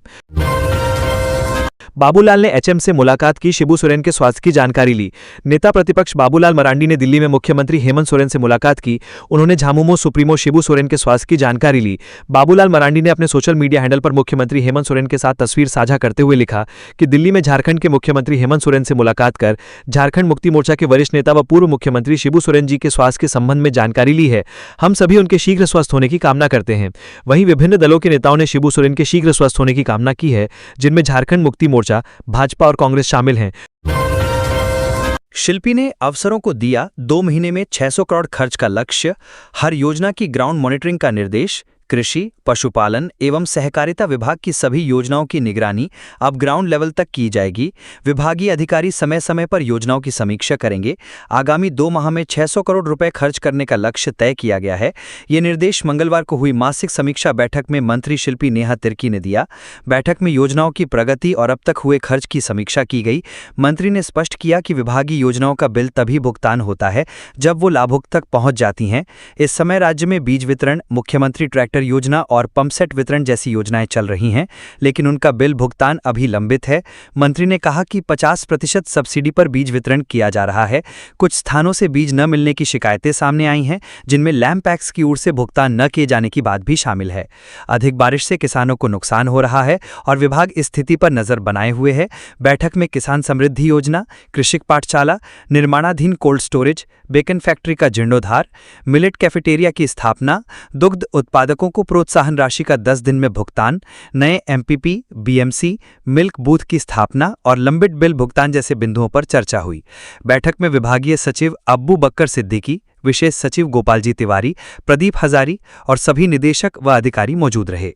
बाबूलाल ने एचएम से मुलाकात की, शिबू सोरेन के स्वास्थ्य की जानकारी ली। नेता प्रतिपक्ष बाबूलाल मरांडी ने दिल्ली में मुख्यमंत्री हेमंत सोरेन से मुलाकात की। उन्होंने झामुमो सुप्रीमो शिबू सोरेन के स्वास्थ्य की जानकारी ली। बाबूलाल मरांडी ने अपने सोशल मीडिया हैंडल पर मुख्यमंत्री हेमंत सोरेन के साथ तस्वीर साझा करते हुए लिखा कि दिल्ली में झारखंड के मुख्यमंत्री हेमंत सोरेन से मुलाकात कर झारखंड मुक्ति मोर्चा के वरिष्ठ नेता व पूर्व मुख्यमंत्री शिबू सोरेन जी के स्वास्थ्य के संबंध में जानकारी ली है। हम सभी उनके शीघ्र स्वस्थ होने की कामना करते हैं। वहीं विभिन्न दलों के नेताओं ने शिबू सोरेन के शीघ्र स्वस्थ होने की कामना की है, जिनमें झारखंड मुक्ति मोर्चा, भाजपा और कांग्रेस शामिल हैं। शिल्पी ने अफसरों को दिया 2 महीने में 600 करोड़ खर्च का लक्ष्य, हर योजना की ग्राउंड मॉनिटरिंग का निर्देश। कृषि, पशुपालन एवं सहकारिता विभाग की सभी योजनाओं की निगरानी अब ग्राउंड लेवल तक की जाएगी। विभागीय अधिकारी समय समय पर योजनाओं की समीक्षा करेंगे। आगामी 2 माह में 600 करोड़ रुपए खर्च करने का लक्ष्य तय किया गया है। ये निर्देश मंगलवार को हुई मासिक समीक्षा बैठक में मंत्री शिल्पी नेहा तिर्की ने दिया। बैठक में योजनाओं की प्रगति और अब तक हुए खर्च की समीक्षा की गई। मंत्री ने स्पष्ट किया कि विभागीय योजनाओं का बिल तभी भुगतान होता है जब वो लाभुक तक पहुंच जाती हैं। इस समय राज्य में बीज वितरण, मुख्यमंत्री ट्रैक्टर मोटर योजना और पंपसेट वितरण जैसी योजनाएं चल रही हैं, लेकिन उनका बिल भुगतान अभी लंबित है। मंत्री ने कहा कि 50% सब्सिडी पर बीज वितरण किया जा रहा है। कुछ स्थानों से बीज न मिलने की शिकायतें सामने आई हैं, जिनमें लैंपैक्स की ओर से भुगतान न किए जाने की बात भी शामिल है। अधिक बारिश से किसानों को नुकसान हो रहा है और विभाग इस स्थिति पर नजर बनाए हुए है। बैठक में किसान समृद्धि योजना, कृषि पाठशाला, निर्माणाधीन कोल्ड स्टोरेज, बेकन फैक्ट्री का जीर्णोद्धार, मिलेट कैफेटेरिया की स्थापना, दुग्ध उत्पादकों को प्रोत्साहन राशि का 10 दिन में भुगतान, नए एमपीपी, बीएमसी, मिल्क बूथ की स्थापना और लंबित बिल भुगतान जैसे बिंदुओं पर चर्चा हुई। बैठक में विभागीय सचिव अब्बू बकर सिद्दीकी, विशेष सचिव गोपालजी तिवारी, प्रदीप हजारी और सभी निदेशक व अधिकारी मौजूद रहे।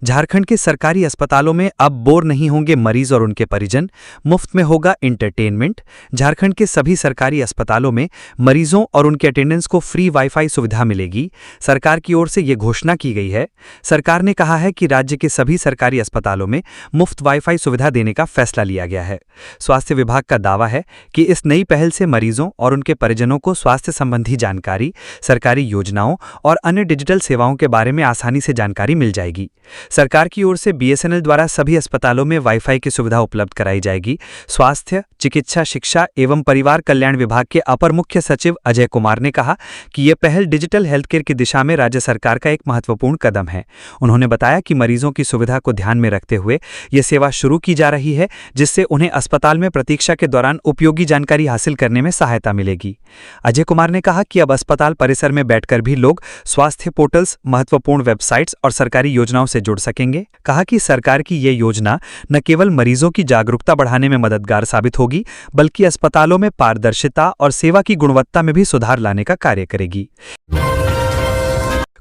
झारखंड के सरकारी अस्पतालों में अब बोर नहीं होंगे मरीज और उनके परिजन, मुफ्त में होगा इंटरटेनमेंट। झारखंड के सभी सरकारी अस्पतालों में मरीजों और उनके अटेंडेंट्स को फ्री वाईफाई सुविधा मिलेगी। सरकार की ओर से ये घोषणा की गई है। सरकार ने कहा है कि राज्य के सभी सरकारी अस्पतालों में मुफ्त वाईफाई सुविधा देने का फैसला लिया गया है। स्वास्थ्य विभाग का दावा है कि इस नई पहल से मरीजों और उनके परिजनों को स्वास्थ्य संबंधी जानकारी, सरकारी योजनाओं और अन्य डिजिटल सेवाओं के बारे में आसानी से जानकारी मिल जाएगी। सरकार की ओर से बीएसएनएल द्वारा सभी अस्पतालों में वाईफाई की सुविधा उपलब्ध कराई जाएगी। स्वास्थ्य, चिकित्सा शिक्षा एवं परिवार कल्याण विभाग के अपर मुख्य सचिव अजय कुमार ने कहा कि यह पहल डिजिटल हेल्थ केयर की दिशा में राज्य सरकार का एक महत्वपूर्ण कदम है। उन्होंने बताया कि मरीजों की सुविधा को ध्यान में रखते हुए यह सेवा शुरू की जा रही है, जिससे उन्हें अस्पताल में प्रतीक्षा के दौरान उपयोगी जानकारी हासिल करने में सहायता मिलेगी। अजय कुमार ने कहा कि अब अस्पताल परिसर में बैठकर भी लोग स्वास्थ्य पोर्टल्स, महत्वपूर्ण वेबसाइट्स और सरकारी योजनाओं से जुड़ सकेंगे। कहा कि सरकार की ये योजना न केवल मरीजों की जागरूकता बढ़ाने में मददगार साबित होगी, बल्कि अस्पतालों में पारदर्शिता और सेवा की गुणवत्ता में भी सुधार लाने का कार्य करेगी।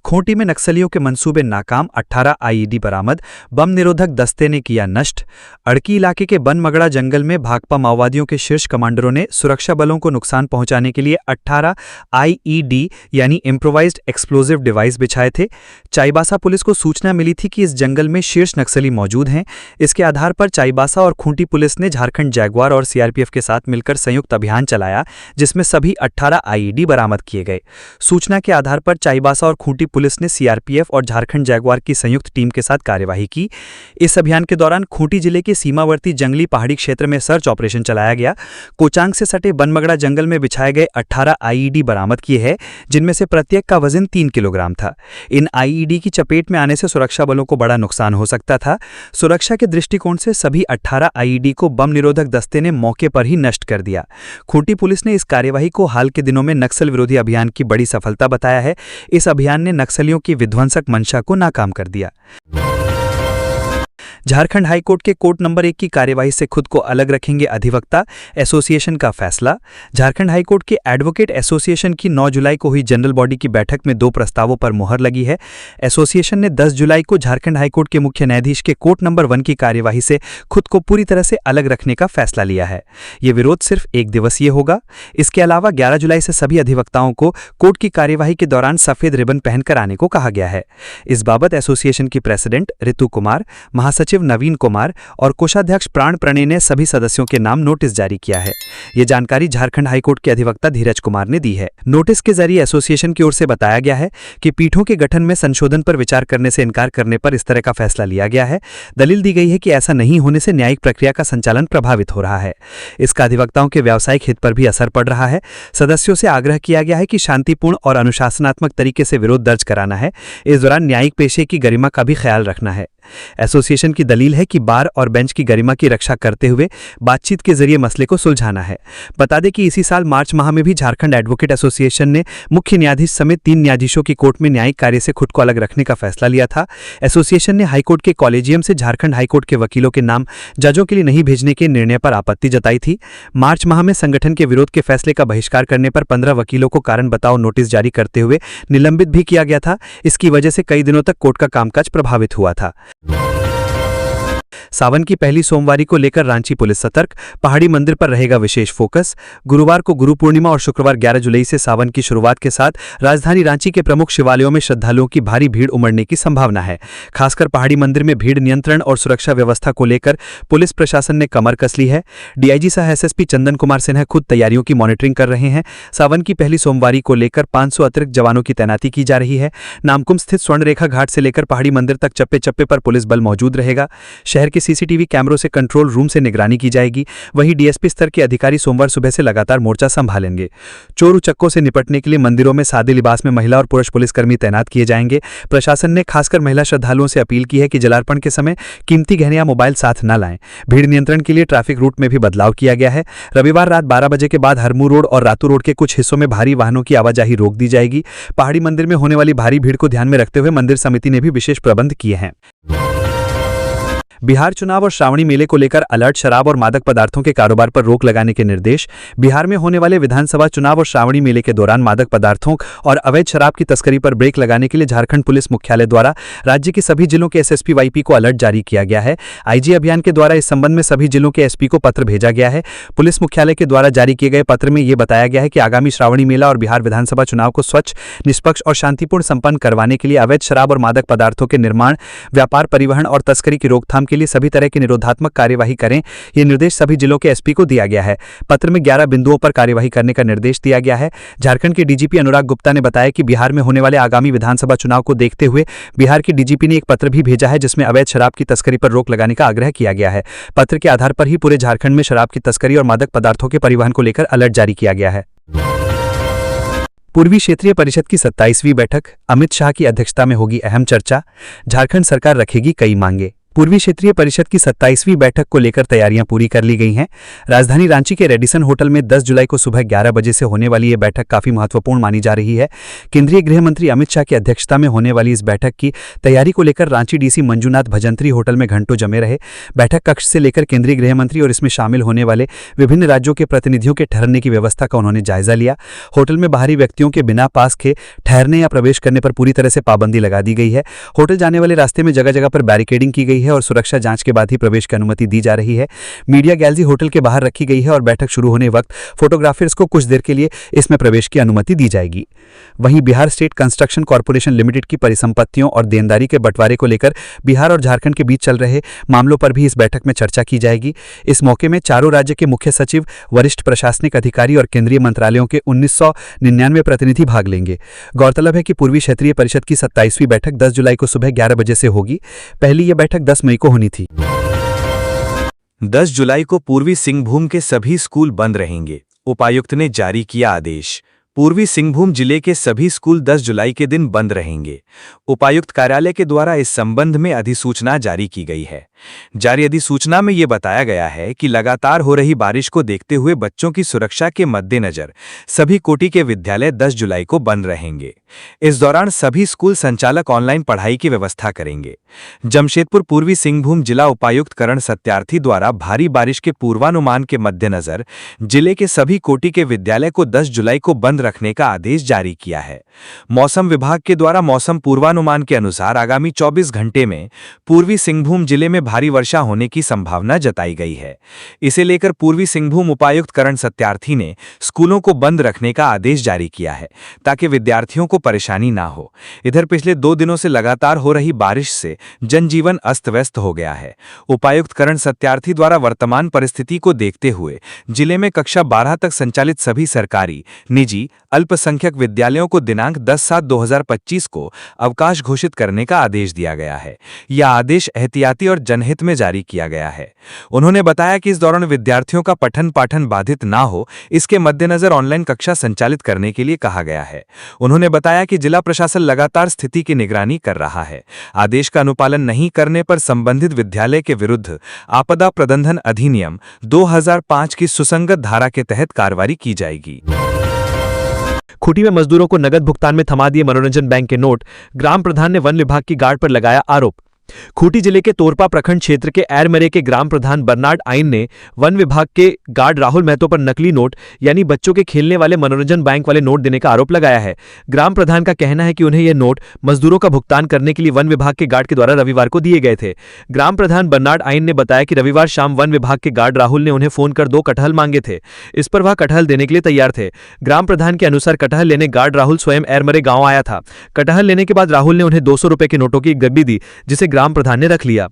खूंटी में नक्सलियों के मंसूबे नाकाम, 18 आईईडी बरामद, बम निरोधक दस्ते ने किया नष्ट। अड़की इलाके के बनमगड़ा जंगल में भाकपा माओवादियों के शीर्ष कमांडरों ने सुरक्षा बलों को नुकसान पहुंचाने के लिए 18 आईईडी यानी इम्प्रोवाइज्ड एक्सप्लोजिव डिवाइस बिछाए थे। चाईबासा पुलिस को सूचना मिली थी कि इस जंगल में शीर्ष नक्सली मौजूद हैं। इसके आधार पर चाईबासा और खूंटी पुलिस ने झारखंड जैगुआर और सीआरपीएफ के साथ मिलकर संयुक्त अभियान चलाया, जिसमें सभी 18 आईईडी बरामद किए गए। सूचना के आधार पर चाईबासा और खूंटी पुलिस ने सीआरपीएफ और झारखंड जैगुआर की संयुक्त टीम के साथ कार्यवाही की। इस अभियान के दौरान खूंटी जिले के सीमावर्ती जंगली पहाड़ी क्षेत्र में सर्च ऑपरेशन चलाया गया। कोचांग से सटे बनमगड़ा जंगल में बिछाए गए 18 आईईडी बरामद किए हैं, जिनमें से प्रत्येक का वजन 3 किलोग्राम था। इन आईईडी की चपेट में आने से सुरक्षा बलों को बड़ा नुकसान हो सकता था। सुरक्षा के दृष्टिकोण से सभी 18 आईईडी को बम निरोधक दस्ते ने मौके पर ही नष्ट कर दिया। खूंटी पुलिस ने इस कार्यवाही को हाल के दिनों में नक्सल विरोधी अभियान की बड़ी सफलता बताया है। इस अभियान ने नक्सलियों की विध्वंसक मंशा को नाकाम कर दिया। झारखंड हाईकोर्ट के कोर्ट नंबर 1 की कार्यवाही से खुद को अलग रखेंगे अधिवक्ता एसोसिएशन का फैसला। झारखंड हाईकोर्ट के एडवोकेट एसोसिएशन की 9 जुलाई को हुई जनरल बॉडी की बैठक में 2 प्रस्तावों पर मुहर लगी है। एसोसिएशन ने 10 जुलाई को झारखंड हाईकोर्ट के मुख्य न्यायाधीश के कोर्ट नंबर 1 की कार्यवाही से खुद को पूरी तरह से अलग रखने का फैसला लिया है। ये विरोध सिर्फ 1 दिवसीय होगा। इसके अलावा 11 जुलाई से सभी अधिवक्ताओं को कोर्ट की कार्यवाही के दौरान सफेद रिबन पहनकर आने को कहा गया है। इस बाबत एसोसिएशन की प्रेसिडेंट ऋतु कुमार, महासचिव नवीन कुमार और कोषाध्यक्ष प्राण प्रणय ने सभी सदस्यों के नाम नोटिस जारी किया है। ये जानकारी झारखंड हाईकोर्ट के अधिवक्ता धीरज कुमार ने दी है। नोटिस के जरिए एसोसिएशन की ओर से बताया गया है कि पीठों के गठन में संशोधन पर विचार करने से इनकार करने पर इस तरह का फैसला लिया गया है। दलील दी गई है कि ऐसा नहीं होने से न्यायिक प्रक्रिया का संचालन प्रभावित हो रहा है। इसका अधिवक्ताओं के व्यावसायिक हित पर भी असर पड़ रहा है। सदस्यों से आग्रह किया गया है कि शांतिपूर्ण और अनुशासनात्मक तरीके से विरोध दर्ज कराना है। इस दौरान न्यायिक पेशे की गरिमा का भी ख्याल रखना है। एसोसिएशन की दलील है कि बार और बेंच की गरिमा की रक्षा करते हुए बातचीत के जरिए मसले को सुलझाना है। बता दें कि इसी साल मार्च माह में भी झारखंड एडवोकेट एसोसिएशन ने मुख्य न्यायाधीश समेत 3 न्यायाधीशों की कोर्ट में न्यायिक कार्य से खुद को अलग रखने का फैसला लिया था। एसोसिएशन ने हाईकोर्ट के कॉलेजियम से झारखंड हाईकोर्ट के वकीलों के नाम जजों के लिए नहीं भेजने के निर्णय पर आपत्ति जताई थी। मार्च माह में संगठन के विरोध के फैसले का बहिष्कार करने पर 15 वकीलों को कारण बताओ नोटिस जारी करते हुए निलंबित भी किया गया था। इसकी वजह से कई दिनों तक कोर्ट का कामकाज प्रभावित हुआ था। सावन की पहली सोमवारी को लेकर रांची पुलिस सतर्क, पहाड़ी मंदिर पर रहेगा विशेष फोकस। गुरुवार को गुरु पूर्णिमा और शुक्रवार 11 जुलाई से सावन की शुरुआत के साथ राजधानी रांची के प्रमुख शिवालयों में श्रद्धालुओं की भारी भीड़ उमड़ने की संभावना है। खासकर पहाड़ी मंदिर में भीड़ नियंत्रण और सुरक्षा व्यवस्था को लेकर पुलिस प्रशासन ने कमर कस ली है। डीआईजी सह एसएसपी चंदन कुमार सिन्हा खुद तैयारियों की मॉनिटरिंग कर रहे हैं। सावन की पहली सोमवारी को लेकर 500 अतिरिक्त जवानों की तैनाती की जा रही है। नामकुम स्थित स्वर्ण रेखा घाट से लेकर पहाड़ी मंदिर तक चप्पे चप्पे पर पुलिस बल मौजूद रहेगा। शहर के सीसीटीवी कैमरों से कंट्रोल रूम से निगरानी की जाएगी। वहीं डीएसपी स्तर के अधिकारी सोमवार सुबह से लगातार मोर्चा संभालेंगे। चोर उचक्कों से निपटने के लिए मंदिरों में सादे लिबास में महिला और पुरुष पुलिसकर्मी तैनात किए जाएंगे। प्रशासन ने खासकर महिला श्रद्धालुओं से अपील की है कि जलार्पण के समय कीमती गहने या मोबाइल साथ न लाएं। भीड़ नियंत्रण के लिए ट्रैफिक रूट में भी बदलाव किया गया है। रविवार रात 12 बजे के बाद हरमू रोड और रातू रोड के कुछ हिस्सों में भारी वाहनों की आवाजाही रोक दी जाएगी। पहाड़ी मंदिर में होने वाली भारी भीड़ को ध्यान में रखते हुए मंदिर समिति ने भी विशेष प्रबंध किए हैं। बिहार चुनाव और श्रावणी मेले को लेकर अलर्ट, शराब और मादक पदार्थों के कारोबार पर रोक लगाने के निर्देश। बिहार में होने वाले विधानसभा चुनाव और श्रावणी मेले के दौरान मादक पदार्थों और अवैध शराब की तस्करी पर ब्रेक लगाने के लिए झारखंड पुलिस मुख्यालय द्वारा राज्य के सभी जिलों के एसएसपी वाईपी को अलर्ट जारी किया गया है। आईजी अभियान के द्वारा इस संबंध में सभी जिलों के एसपी को पत्र भेजा गया है। पुलिस मुख्यालय के द्वारा जारी किए गए पत्र में यह बताया गया है कि आगामी श्रावणी मेला और बिहार विधानसभा चुनाव को स्वच्छ, निष्पक्ष और शांतिपूर्ण संपन्न करवाने के लिए अवैध शराब और मादक पदार्थों के निर्माण, व्यापार, परिवहन और तस्करी की रोकथाम के लिए सभी तरह की निरोधात्मक कार्यवाही करें। यह निर्देश सभी जिलों के एसपी को दिया गया है। पत्र में 11 बिंदुओं पर कार्यवाही करने का निर्देश दिया गया है। झारखंड के डीजीपी अनुराग गुप्ता ने बताया कि बिहार में होने वाले आगामी विधानसभा चुनाव को देखते हुए बिहार के डीजीपी ने एक पत्र भी भेजा है जिसमें अवैध शराब की तस्करी पर रोक लगाने का आग्रह किया गया है। पत्र के आधार पर ही पूरे झारखंड में शराब की तस्करी और मादक पदार्थों के परिवहन को लेकर अलर्ट जारी किया गया है। पूर्वी क्षेत्रीय परिषद की 27वीं बैठक, अमित शाह की अध्यक्षता में होगी अहम चर्चा। झारखंड सरकार रखेगी कई मांगे। पूर्वी क्षेत्रीय परिषद की 27वीं बैठक को लेकर तैयारियां पूरी कर ली गई हैं। राजधानी रांची के रेडिसन होटल में 10 जुलाई को सुबह 11 बजे से होने वाली यह बैठक काफी महत्वपूर्ण मानी जा रही है। केंद्रीय गृह मंत्री अमित शाह की अध्यक्षता में होने वाली इस बैठक की तैयारी को लेकर रांची डीसी मंजूनाथ भजंत्री होटल में घंटों जमे रहे। बैठक कक्ष से लेकर केंद्रीय गृह मंत्री और इसमें शामिल होने वाले विभिन्न राज्यों के प्रतिनिधियों के ठहरने की व्यवस्था का उन्होंने जायजा लिया। होटल में बाहरी व्यक्तियों के बिना पास के ठहरने या प्रवेश करने पर पूरी तरह से पाबंदी लगा दी गई है। होटल जाने वाले रास्ते में जगह जगह पर बैरिकेडिंग की गई है और सुरक्षा जांच के बाद ही प्रवेश की अनुमति दी जा रही है। मीडिया गैलरी होटल के बाहर रखी गई है और बैठक शुरू होने वक्त फोटोग्राफर्स को कुछ देर के लिए इसमें प्रवेश की अनुमति दी जाएगी। वहीं Bihar state construction corporation limited की परिसंपत्तियों और देनदारी के बंटवारे को लेकर बिहार और झारखंड के बीच चल रहे मामलों पर भी इस बैठक में चर्चा की जाएगी। इस मौके में चारों राज्य के मुख्य सचिव, वरिष्ठ प्रशासनिक अधिकारी और केंद्रीय मंत्रालयों के 1999 प्रतिनिधि भाग लेंगे। गौरतलब है कि पूर्वी क्षेत्रीय परिषद की 27वीं बैठक 10 जुलाई को सुबह 11 बजे से होगी। पहली यह बैठक 10 मई को होनी थी। 10 जुलाई को पूर्वी सिंहभूम के सभी स्कूल बंद रहेंगे। उपायुक्त ने जारी किया आदेश। पूर्वी सिंहभूम जिले के सभी स्कूल 10 जुलाई के दिन बंद रहेंगे। उपायुक्त कार्यालय के द्वारा इस संबंध में अधिसूचना जारी की गई है। जारी अधिसूचना में ये बताया गया है कि लगातार हो रही बारिश को देखते हुए बच्चों की सुरक्षा के मद्देनजर सभी कोटि के विद्यालय 10 जुलाई को बंद रहेंगे। इस दौरान सभी स्कूल संचालक ऑनलाइन पढ़ाई की व्यवस्था करेंगे। जमशेदपुर पूर्वी सिंहभूम जिला उपायुक्त करण सत्यार्थी द्वारा भारी बारिश के पूर्वानुमान के मद्देनजर जिले के सभी कोटि के विद्यालय को 10 जुलाई को बंद रखने का आदेश जारी किया है। मौसम विभाग के द्वारा मौसम पूर्वानुमान के अनुसार आगामी 24 घंटे में पूर्वी सिंहभूम जिले में भारी वर्षा होने की संभावना जताई गई है। इसे लेकर पूर्वी सिंहभूम उपायुक्त करण सत्यार्थी ने स्कूलों को बंद रखने का आदेश जारी किया है ताकि विद्यार्थियों को परेशानी ना हो। इधर पिछले 2 दिनों से लगातार हो रही बारिश से जनजीवन अस्त व्यस्त हो गया है। उपायुक्त करण सत्यार्थी द्वारा वर्तमान परिस्थिति को देखते हुए जिले में कक्षा 12 तक संचालित सभी सरकारी, निजी, अल्पसंख्यक विद्यालयों को दिनांक 10/7/2025 को अवकाश घोषित करने का आदेश दिया गया है। यह आदेश एहतियाती और जनहित में जारी किया गया है। उन्होंने बताया कि इस दौरान विद्यार्थियों का पठन पाठन बाधित ना हो, इसके मद्देनजर ऑनलाइन कक्षा संचालित करने के लिए कहा गया है। उन्होंने बताया कि जिला प्रशासन लगातार स्थिति की निगरानी कर रहा है। आदेश का अनुपालन नहीं करने पर संबंधित विद्यालय के विरुद्ध आपदा प्रबंधन अधिनियम 2005 की सुसंगत धारा के तहत कार्रवाई की जाएगी। खूंटी में मजदूरों को नगद भुगतान में थमा दिए मनोरंजन बैंक के नोट। ग्राम प्रधान ने वन विभाग की गार्ड पर लगाया आरोप। खूंटी जिले के तोरपा प्रखंड क्षेत्र के एरमरे के ग्राम प्रधान बर्नार्ड आइन ने वन विभाग के गार्ड राहुल महतो पर नकली नोट यानी बच्चों के खेलने वाले मनोरंजन बैंक वाले नोट देने का आरोप लगाया है। ग्राम प्रधान का कहना है कि उन्हें यह नोट मजदूरों का भुगतान करने के लिए वन विभाग के गार्ड के द्वारा रविवार को दिए गए थे। ग्राम प्रधान बर्नार्ड आइन ने बताया कि रविवार शाम वन विभाग के गार्ड राहुल ने उन्हें फोन कर 2 कटहल मांगे थे। इस पर वह कटहल देने के लिए तैयार थे। ग्राम प्रधान के अनुसार कटहल लेने गार्ड राहुल स्वयं एरमरे गांव आया था। कटहल लेने के बाद राहुल ने उन्हें 200 रुपए के नोटों की एक गड्डी दी, जिसे ग्राम प्रधान ने रख लिया।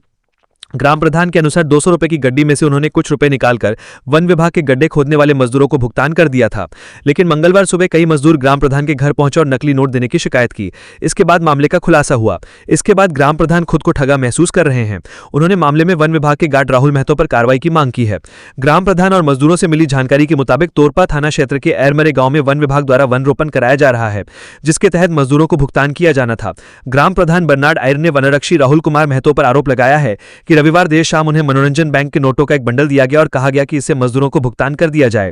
ग्राम प्रधान के अनुसार 200 रुपए की गड्डी में से उन्होंने कुछ रुपए निकालकर वन विभाग के गड्ढे खोदने वाले मजदूरों को भुगतान कर दिया था। लेकिन मंगलवार सुबह कई मजदूर ग्राम प्रधान के घर पहुंचे और नकली नोट देने की शिकायत की। इसके बाद मामले का खुलासा हुआ। इसके बाद ग्राम प्रधान खुद को ठगा महसूस कर रहे हैं। उन्होंने मामले में वन विभाग के गार्ड राहुल महतो पर कार्रवाई की मांग की है। ग्राम प्रधान और मजदूरों से मिली जानकारी के मुताबिक तोरपा थाना क्षेत्र के एरमरे गांव में वन विभाग द्वारा वन रोपण कराया जा रहा है, जिसके तहत मजदूरों को भुगतान किया जाना था। ग्राम प्रधान बर्नार्ड आयर ने वनरक्षी राहुल कुमार महतो पर आरोप लगाया है कि रविवार देर शाम उन्हें मनोरंजन बैंक के नोटों का एक बंडल दिया गया और कहा गया कि इसे मजदूरों को भुगतान कर दिया जाए।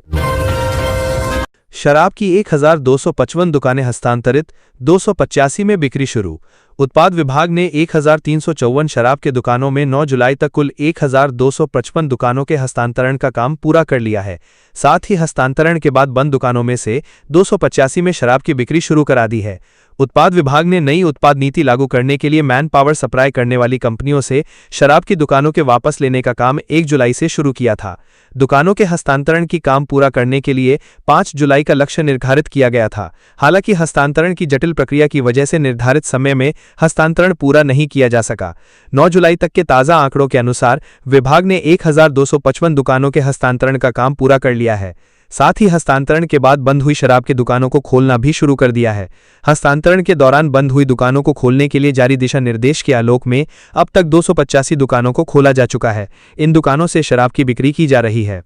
शराब की 1255 दुकानें हस्तांतरित, 285 में बिक्री शुरू। उत्पाद विभाग ने 1354 शराब के दुकानों में 9 जुलाई तक कुल 1255 दुकानों के हस्तांतरण का काम पूरा कर लिया है। साथ ही हस्तांतरण के बाद बंद दुकानों में से 285 में शराब की बिक्री शुरू करा दी है। उत्पाद विभाग ने नई उत्पाद नीति लागू करने के लिए मैन पावर सप्लाई करने वाली कंपनियों से शराब की दुकानों के वापस लेने का काम 1 जुलाई से शुरू किया था। दुकानों के हस्तांतरण की काम पूरा करने के लिए 5 जुलाई का लक्ष्य निर्धारित किया गया था। हालांकि हस्तांतरण की जटिल प्रक्रिया की वजह से निर्धारित समय में हस्तांतरण पूरा नहीं किया जा सका। 9 जुलाई तक के ताज़ा आंकड़ों के अनुसार विभाग ने 1255 दुकानों के हस्तांतरण का काम पूरा कर लिया है। साथ ही हस्तांतरण के बाद बंद हुई शराब की दुकानों को खोलना भी शुरू कर दिया है। हस्तांतरण के दौरान बंद हुई दुकानों को खोलने के लिए जारी दिशा निर्देश के आलोक में अब तक 285 दुकानों को खोला जा चुका है। इन दुकानों से शराब की बिक्री की जा रही है।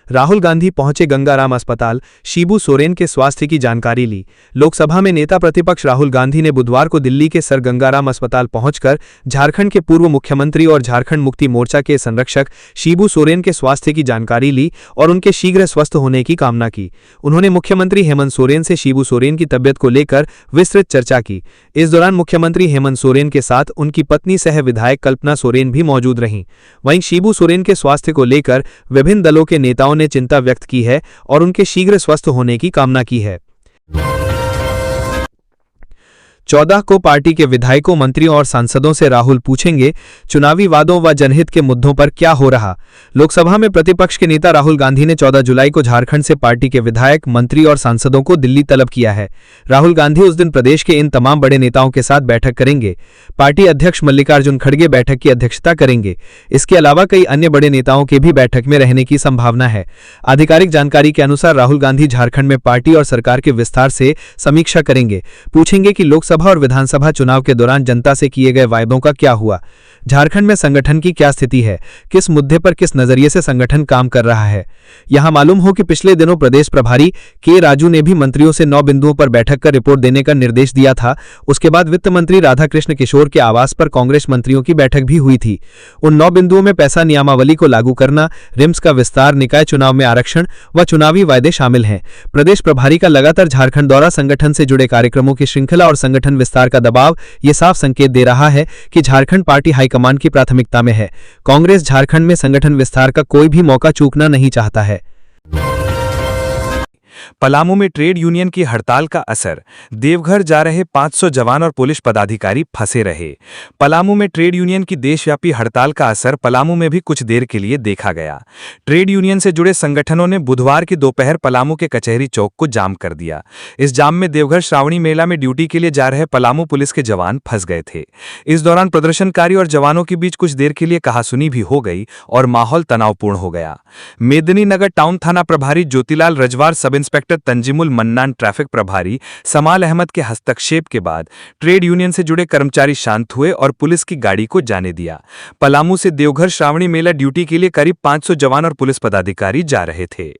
राहुल गांधी पहुंचे गंगाराम अस्पताल, शिबू सोरेन के स्वास्थ्य की जानकारी ली। लोकसभा में नेता प्रतिपक्ष राहुल गांधी ने बुधवार को दिल्ली के सर गंगाराम अस्पताल पहुंचकर झारखंड के पूर्व मुख्यमंत्री और झारखंड मुक्ति मोर्चा के संरक्षक शिबू सोरेन के स्वास्थ्य की जानकारी ली और उनके शीघ्र स्वस्थ होने की कामना की। उन्होंने मुख्यमंत्री हेमंत सोरेन से शिबू सोरेन की तबियत को लेकर विस्तृत चर्चा की। इस दौरान मुख्यमंत्री हेमंत सोरेन के साथ उनकी पत्नी सह विधायक कल्पना सोरेन भी मौजूद रहीं। वहीं शिबू सोरेन के स्वास्थ्य को लेकर विभिन्न दलों के नेताओं ने चिंता व्यक्त की है और उनके शीघ्र स्वस्थ होने की कामना की है। 14 को पार्टी के विधायकों, मंत्रियों और सांसदों से राहुल पूछेंगे चुनावी वादों व जनहित के मुद्दों पर क्या हो रहा। लोकसभा में प्रतिपक्ष के नेता राहुल गांधी ने 14 जुलाई को झारखंड से पार्टी के विधायक, मंत्री और सांसदों को दिल्ली तलब किया है। राहुल गांधी उस दिन प्रदेश के इन तमाम बड़े नेताओं के साथ बैठक करेंगे। पार्टी अध्यक्ष मल्लिकार्जुन खड़गे बैठक की अध्यक्षता करेंगे। इसके अलावा कई अन्य बड़े नेताओं के भी बैठक में रहने की संभावना है। आधिकारिक जानकारी के अनुसार राहुल गांधी झारखंड में पार्टी और सरकार के विस्तार से समीक्षा करेंगे। पूछेंगे कि लोकसभा और विधानसभा चुनाव के दौरान जनता से किए गए वायदों का क्या हुआ, झारखंड में संगठन की क्या स्थिति है, किस मुद्दे पर किस नजरिए से संगठन काम कर रहा है। यहां मालूम हो कि पिछले दिनों प्रदेश प्रभारी के राजू ने भी मंत्रियों से 9 बिंदुओं पर बैठक कर रिपोर्ट देने का निर्देश दिया था। उसके बाद वित्त मंत्री राधाकृष्ण किशोर के आवास पर कांग्रेस मंत्रियों की बैठक भी हुई थी। उन 9 बिंदुओं में पैसा नियमावली को लागू करना, रिम्स का विस्तार, निकाय चुनाव में आरक्षण व चुनावी वायदे शामिल हैं। प्रदेश प्रभारी का लगातार झारखंड दौरा संगठन से जुड़े कार्यक्रमों की श्रृंखला और संगठन विस्तार का दबाव ये साफ संकेत दे रहा है कि झारखंड पार्टी हाईकमान की प्राथमिकता में है। कांग्रेस झारखंड में संगठन विस्तार का कोई भी मौका चूकना नहीं चाहता है। पलामू में ट्रेड यूनियन की हड़ताल का असर, देवघर जा रहे 500 जवान और पुलिस पदाधिकारी फंसे रहे। पलामू में ट्रेड यूनियन की देशव्यापी हड़ताल का असर पलामू में भी कुछ देर के लिए देखा गया। ट्रेड यूनियन से जुड़े संगठनों ने बुधवार की दोपहर पलामू के कचहरी चौक को जाम कर दिया। इस जाम में देवघर श्रावणी मेला में ड्यूटी के लिए जा रहे पलामू पुलिस के जवान फंस गए थे। इस दौरान प्रदर्शनकारी और जवानों के बीच कुछ देर के लिए कहासुनी भी हो गई और माहौल तनावपूर्ण हो गया। मेदिनीनगर टाउन थाना प्रभारी Jyotilal Rajwar, sub inspector Tanzeemul mannan, traffic प्रभारी समाल अहमद के हस्तक्षेप के बाद ट्रेड यूनियन से जुड़े कर्मचारी शांत हुए और पुलिस की गाड़ी को जाने दिया। पलामू से देवघर श्रावणी मेला ड्यूटी के लिए करीब 500 जवान और पुलिस पदाधिकारी जा रहे थे।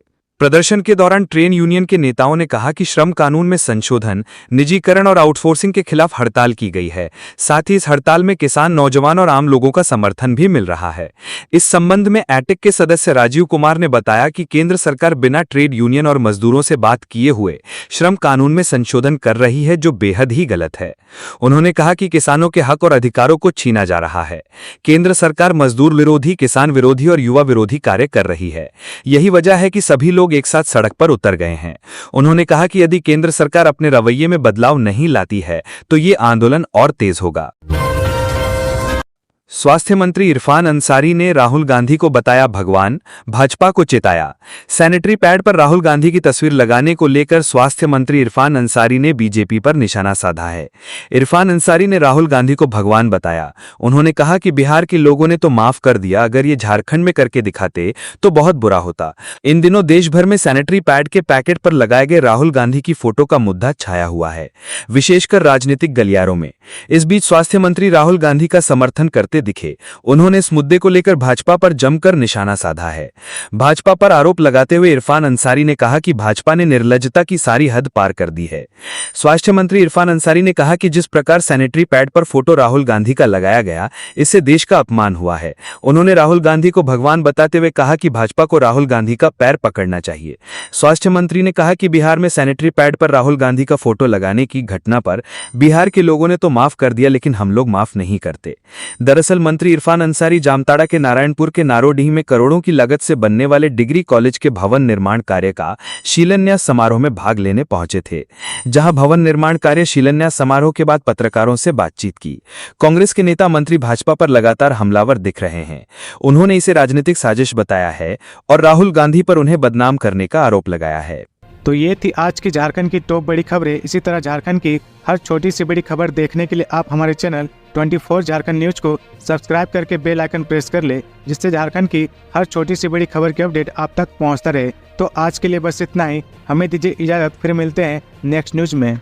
प्रदर्शन के दौरान ट्रेन यूनियन के नेताओं ने कहा कि श्रम कानून में संशोधन, निजीकरण और आउटसोर्सिंग के खिलाफ हड़ताल की गई है। साथ ही इस हड़ताल में किसान, नौजवान और आम लोगों का समर्थन भी मिल रहा है। इस संबंध में एटिक के सदस्य राजीव कुमार ने बताया कि केंद्र सरकार बिना ट्रेड यूनियन और मजदूरों से बात किए हुए श्रम कानून में संशोधन कर रही है, जो बेहद ही गलत है। उन्होंने कहा कि किसानों के हक और अधिकारों को छीना जा रहा है। केंद्र सरकार मजदूर विरोधी, किसान विरोधी और युवा विरोधी कार्य कर रही है। यही वजह है कि सभी लोग एक साथ सड़क पर उतर गए हैं। उन्होंने कहा कि यदि केंद्र सरकार अपने रवैये में बदलाव नहीं लाती है तो ये आंदोलन और तेज होगा। स्वास्थ्य मंत्री इरफान अंसारी ने राहुल गांधी को बताया भगवान, भाजपा को चेताया। सैनिटरी पैड पर राहुल गांधी की तस्वीर लगाने को लेकर स्वास्थ्य मंत्री इरफान अंसारी ने बीजेपी पर निशाना साधा है। इरफान अंसारी ने राहुल गांधी को भगवान बताया। उन्होंने कहा कि बिहार के लोगों ने तो माफ कर दिया, अगर ये झारखंड में करके दिखाते तो बहुत बुरा होता। इन दिनों देश भर में सैनिटरी पैड के पैकेट पर लगाए गए राहुल गांधी की फोटो का मुद्दा छाया हुआ है, विशेषकर राजनीतिक गलियारों में। इस बीच स्वास्थ्य मंत्री राहुल गांधी का समर्थन करते दिखे। उन्होंने इस मुद्दे को लेकर भाजपा पर जमकर निशाना साधा है। भाजपा पर आरोप लगाते हुए इरफान अंसारी ने कहा कि भाजपा ने निर्लज्जता की सारी हद पार कर दी है। स्वास्थ्य मंत्री इरफान अंसारी ने कहा कि जिस प्रकार सैनिटरी पैड पर फोटो राहुल गांधी का लगाया गया, इससे देश का अपमान हुआ है। उन्होंने राहुल गांधी को भगवान बताते हुए कहा कि भाजपा को राहुल गांधी का पैर पकड़ना चाहिए। स्वास्थ्य मंत्री ने कहा कि बिहार में सैनिटरी पैड पर राहुल गांधी का फोटो लगाने की घटना पर बिहार के लोगों ने तो माफ कर दिया, लेकिन हम लोग माफ नहीं करते। दरअसल मंत्री इरफान अंसारी जामताड़ा के नारायणपुर के नारोडीह में करोड़ों की लागत से बनने वाले डिग्री कॉलेज के भवन निर्माण कार्य का शिलान्यास समारोह में भाग लेने पहुंचे थे, जहां भवन निर्माण कार्य शिलान्यास समारोह के बाद पत्रकारों से बातचीत की। कांग्रेस के नेता मंत्री भाजपा पर लगातार हमलावर दिख रहे हैं। उन्होंने इसे राजनीतिक साजिश बताया है और राहुल गांधी पर उन्हें बदनाम करने का आरोप लगाया है। तो ये थी आज की झारखंड की टॉप बड़ी खबरें। इसी तरह झारखंड की हर छोटी सी बड़ी खबर देखने के लिए आप हमारे चैनल 24 झारखंड न्यूज को सब्सक्राइब करके बेल आइकन प्रेस कर ले, जिससे झारखंड की हर छोटी सी बड़ी खबर की अपडेट आप तक पहुंचता रहे। तो आज के लिए बस इतना ही। हमें दीजिए इजाजत, फिर मिलते हैं नेक्स्ट न्यूज में।